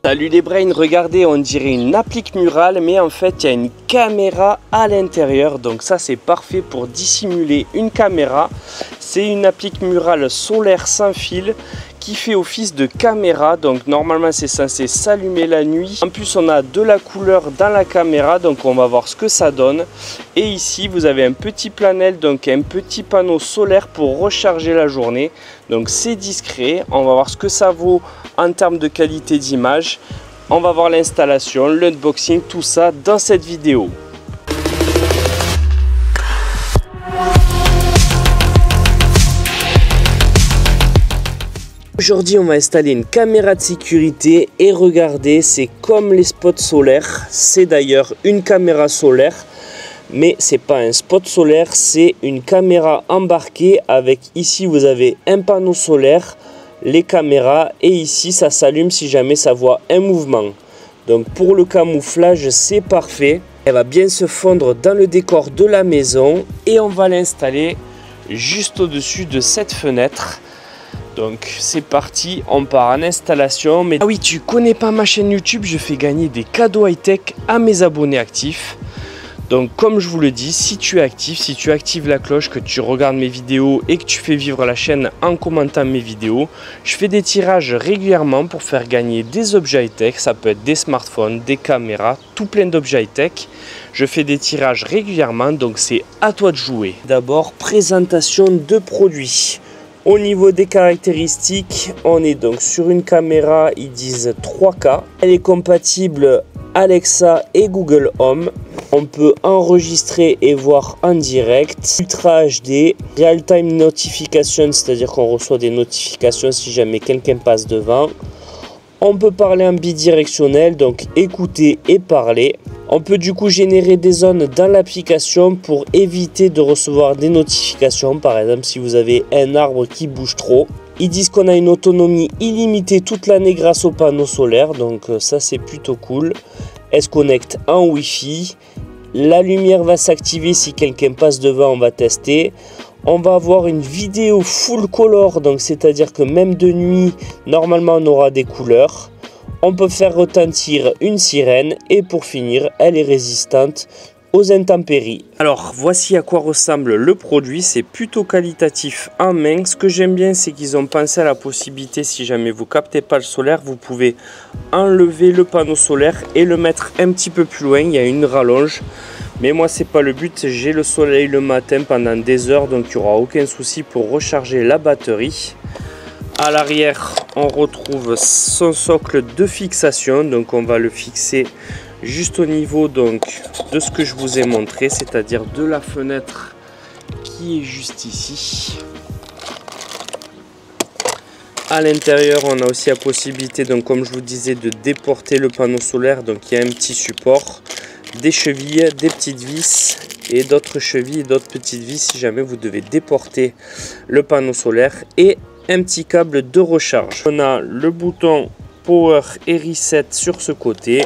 Salut les brains, regardez, on dirait une applique murale, mais en fait il y a une caméra à l'intérieur, donc ça c'est parfait pour dissimuler une caméra. C'est une applique murale solaire sans fil qui fait office de caméra, donc normalement c'est censé s'allumer la nuit. En plus on a de la couleur dans la caméra, donc on va voir ce que ça donne. Et ici vous avez un petit panel, donc un petit panneau solaire pour recharger la journée. Donc c'est discret, on va voir ce que ça vaut en termes de qualité d'image. On va voir l'installation, l'unboxing, tout ça dans cette vidéo. Aujourd'hui on va installer une caméra de sécurité et regardez, c'est comme les spots solaires. C'est d'ailleurs une caméra solaire, mais c'est pas un spot solaire, c'est une caméra embarquée avec, ici vous avez un panneau solaire, les caméras, et ici ça s'allume si jamais ça voit un mouvement. Donc pour le camouflage c'est parfait. Elle va bien se fondre dans le décor de la maison et on va l'installer juste au-dessus de cette fenêtre. Donc c'est parti, on part en installation. Mais ah oui, tu connais pas ma chaîne YouTube, je fais gagner des cadeaux high-tech à mes abonnés actifs. Donc comme je vous le dis, si tu es actif, si tu actives la cloche, que tu regardes mes vidéos et que tu fais vivre la chaîne en commentant mes vidéos, je fais des tirages régulièrement pour faire gagner des objets high-tech. Ça peut être des smartphones, des caméras, tout plein d'objets high-tech. Je fais des tirages régulièrement, donc c'est à toi de jouer. D'abord, présentation de produits. Au niveau des caractéristiques, on est donc sur une caméra, ils disent 3K. Elle est compatible Alexa et Google Home. On peut enregistrer et voir en direct. Ultra HD, Real Time Notification, c'est-à-dire qu'on reçoit des notifications si jamais quelqu'un passe devant. On peut parler en bidirectionnel, donc écouter et parler. On peut du coup générer des zones dans l'application pour éviter de recevoir des notifications. Par exemple, si vous avez un arbre qui bouge trop. Ils disent qu'on a une autonomie illimitée toute l'année grâce au panneau solaire. Donc ça c'est plutôt cool. Elle se connecte en Wi-Fi. La lumière va s'activer si quelqu'un passe devant, on va tester. On va avoir une vidéo full color, donc c'est-à-dire que même de nuit, normalement on aura des couleurs. On peut faire retentir une sirène et pour finir, elle est résistante aux intempéries. Alors voici à quoi ressemble le produit, c'est plutôt qualitatif en main. Ce que j'aime bien, c'est qu'ils ont pensé à la possibilité, si jamais vous captez pas le solaire, vous pouvez enlever le panneau solaire et le mettre un petit peu plus loin. Il y a une rallonge, mais moi c'est pas le but, j'ai le soleil le matin pendant des heures, donc il n'y aura aucun souci pour recharger la batterie. À l'arrière, on retrouve son socle de fixation, donc on va le fixer juste au niveau donc de ce que je vous ai montré, c'est-à-dire de la fenêtre qui est juste ici. À l'intérieur, on a aussi la possibilité, donc comme je vous disais, de déporter le panneau solaire. Donc il y a un petit support, des chevilles, des petites vis et d'autres chevilles et d'autres petites vis si jamais vous devez déporter le panneau solaire, et un petit câble de recharge. On a le bouton Power et Reset sur ce côté.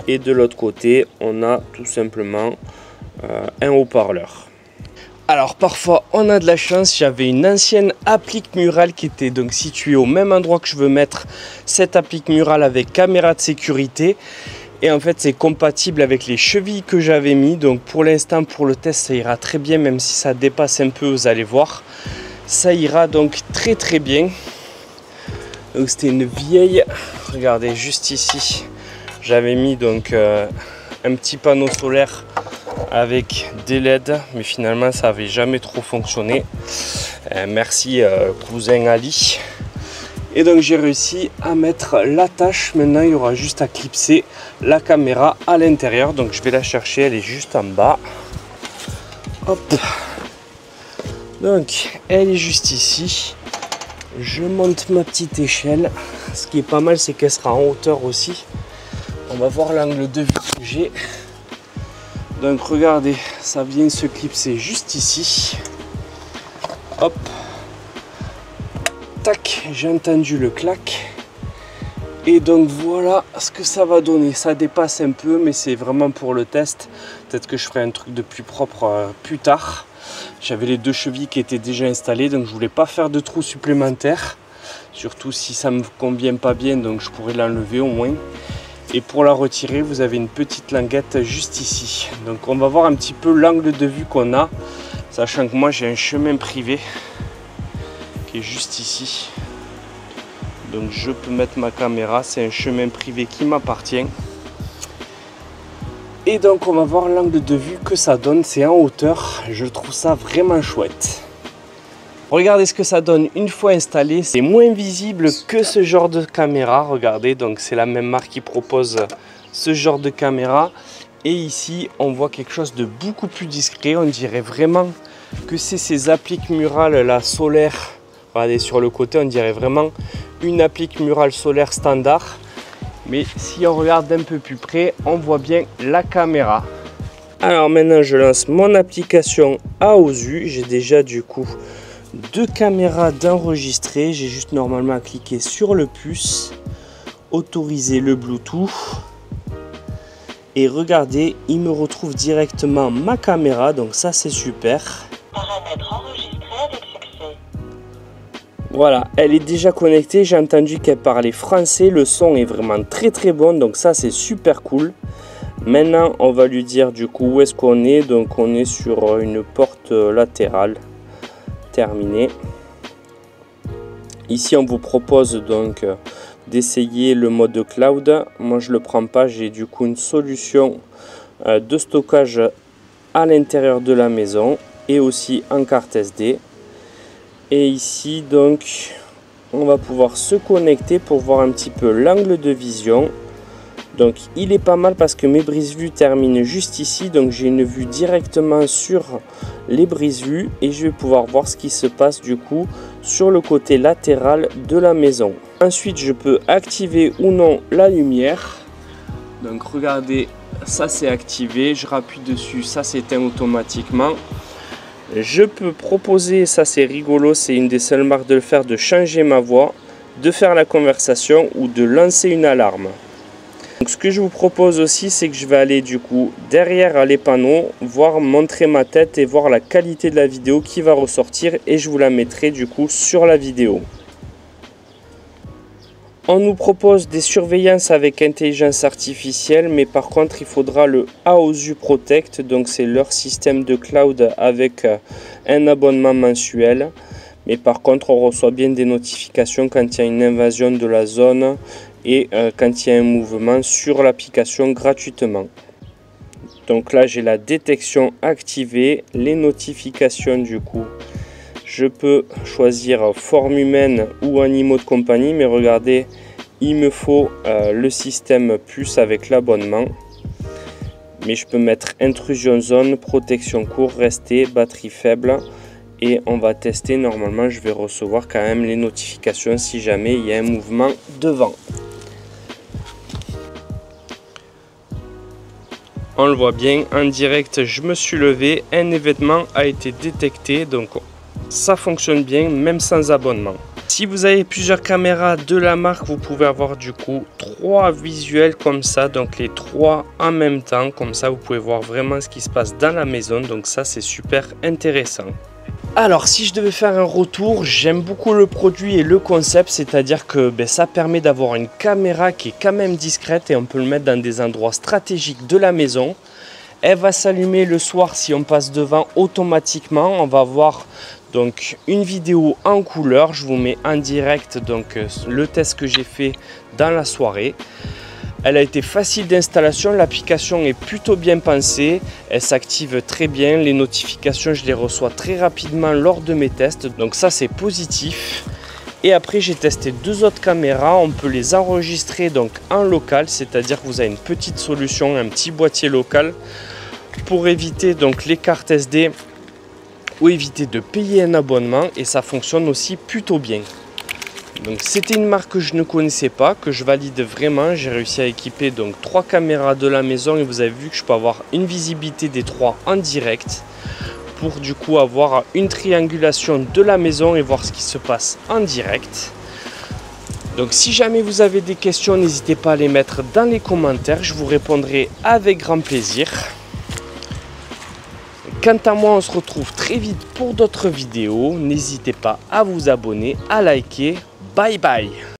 Et de l'autre côté, on a tout simplement un haut-parleur. Alors parfois, on a de la chance. J'avais une ancienne applique murale qui était donc située au même endroit que je veux mettre cette applique murale avec caméra de sécurité. Et en fait, c'est compatible avec les chevilles que j'avais mis. Donc pour l'instant, pour le test, ça ira très bien. Même si ça dépasse un peu, vous allez voir. Ça ira donc très très bien. Donc c'était une vieille, regardez juste ici. J'avais mis donc un petit panneau solaire avec des LED, mais finalement ça n'avait jamais trop fonctionné. Merci cousin Ali. Et donc j'ai réussi à mettre l'attache. Maintenant il y aura juste à clipser la caméra à l'intérieur. Donc je vais la chercher, elle est juste en bas. Hop. Donc elle est juste ici. Je monte ma petite échelle. Ce qui est pas mal, c'est qu'elle sera en hauteur aussi. On va voir l'angle de vue que j'ai. Donc regardez, ça vient se clipser juste ici. Hop. Tac, j'ai entendu le clac. Et donc voilà ce que ça va donner. Ça dépasse un peu, mais c'est vraiment pour le test. Peut-être que je ferai un truc de plus propre plus tard. J'avais les deux chevilles qui étaient déjà installées, donc je voulais pas faire de trous supplémentaires. surtout si ça me convient pas bien, donc je pourrais l'enlever au moins. Et pour la retirer, vous avez une petite languette juste ici. Donc on va voir un petit peu l'angle de vue qu'on a, sachant que moi j'ai un chemin privé qui est juste ici. Donc je peux mettre ma caméra, c'est un chemin privé qui m'appartient. Et donc on va voir l'angle de vue que ça donne, c'est en hauteur, je trouve ça vraiment chouette. Regardez ce que ça donne une fois installé, c'est moins visible que ce genre de caméra, regardez, donc c'est la même marque qui propose ce genre de caméra. Et ici on voit quelque chose de beaucoup plus discret, on dirait vraiment que c'est ces appliques murales là solaires. Regardez sur le côté, on dirait vraiment une applique murale solaire standard. Mais si on regarde d'un peu plus près, on voit bien la caméra. Alors maintenant je lance mon application AOSU, j'ai déjà du coup 2 caméras d'enregistrer, j'ai juste normalement à cliquer sur le plus, autoriser le Bluetooth et regardez, il me retrouve directement ma caméra, donc ça c'est super. Paramètres enregistrés avec succès. Voilà, elle est déjà connectée, j'ai entendu qu'elle parlait français, le son est vraiment très bon, donc ça c'est super cool. Maintenant on va lui dire du coup où est-ce qu'on est, donc on est sur une porte latérale. Terminé. Ici on vous propose donc d'essayer le mode cloud. Moi je le prends pas, j'ai du coup une solution de stockage à l'intérieur de la maison et aussi en carte SD. Et ici donc on va pouvoir se connecter pour voir un petit peu l'angle de vision. Donc il est pas mal parce que mes brise-vues terminent juste ici, donc j'ai une vue directement sur les brise-vues et je vais pouvoir voir ce qui se passe du coup sur le côté latéral de la maison. Ensuite je peux activer ou non la lumière. Donc regardez, ça c'est activé, je rappuie dessus, ça s'éteint automatiquement. Je peux proposer, ça c'est rigolo, c'est une des seules marques de le faire, de changer ma voix, de faire la conversation ou de lancer une alarme. Donc ce que je vous propose aussi, c'est que je vais aller du coup derrière les panneaux, voir montrer ma tête et voir la qualité de la vidéo qui va ressortir et je vous la mettrai du coup sur la vidéo. On nous propose des surveillances avec intelligence artificielle, mais par contre il faudra le AOSU Protect, donc c'est leur système de cloud avec un abonnement mensuel. Mais par contre on reçoit bien des notifications quand il y a une invasion de la zone et quand il y a un mouvement sur l'application gratuitement. Donc là j'ai la détection activée, les notifications du coup. Je peux choisir forme humaine ou animaux de compagnie, mais regardez, il me faut le système plus avec l'abonnement. Mais je peux mettre intrusion zone, protection court, rester, batterie faible. Et on va tester, normalement je vais recevoir quand même les notifications si jamais il y a un mouvement devant. On le voit bien, en direct je me suis levé, un événement a été détecté, donc ça fonctionne bien même sans abonnement. Si vous avez plusieurs caméras de la marque, vous pouvez avoir du coup 3 visuels comme ça, donc les 3 en même temps, comme ça vous pouvez voir vraiment ce qui se passe dans la maison, donc ça c'est super intéressant. Alors si je devais faire un retour, j'aime beaucoup le produit et le concept, c'est-à-dire que ça permet d'avoir une caméra qui est quand même discrète et on peut le mettre dans des endroits stratégiques de la maison. Elle va s'allumer le soir si on passe devant automatiquement. On va voir donc une vidéo en couleur, je vous mets en direct donc le test que j'ai fait dans la soirée. Elle a été facile d'installation, l'application est plutôt bien pensée, elle s'active très bien, les notifications je les reçois très rapidement lors de mes tests, donc ça c'est positif. Et après j'ai testé 2 autres caméras, on peut les enregistrer donc en local, c'est-à-dire que vous avez une petite solution, un petit boîtier local pour éviter donc les cartes SD ou éviter de payer un abonnement et ça fonctionne aussi plutôt bien. Donc c'était une marque que je ne connaissais pas, que je valide vraiment. J'ai réussi à équiper donc 3 caméras de la maison et vous avez vu que je peux avoir une visibilité des 3 en direct pour du coup avoir une triangulation de la maison et voir ce qui se passe en direct. Donc si jamais vous avez des questions, n'hésitez pas à les mettre dans les commentaires, je vous répondrai avec grand plaisir. Quant à moi, on se retrouve très vite pour d'autres vidéos. N'hésitez pas à vous abonner, à liker. Bye bye.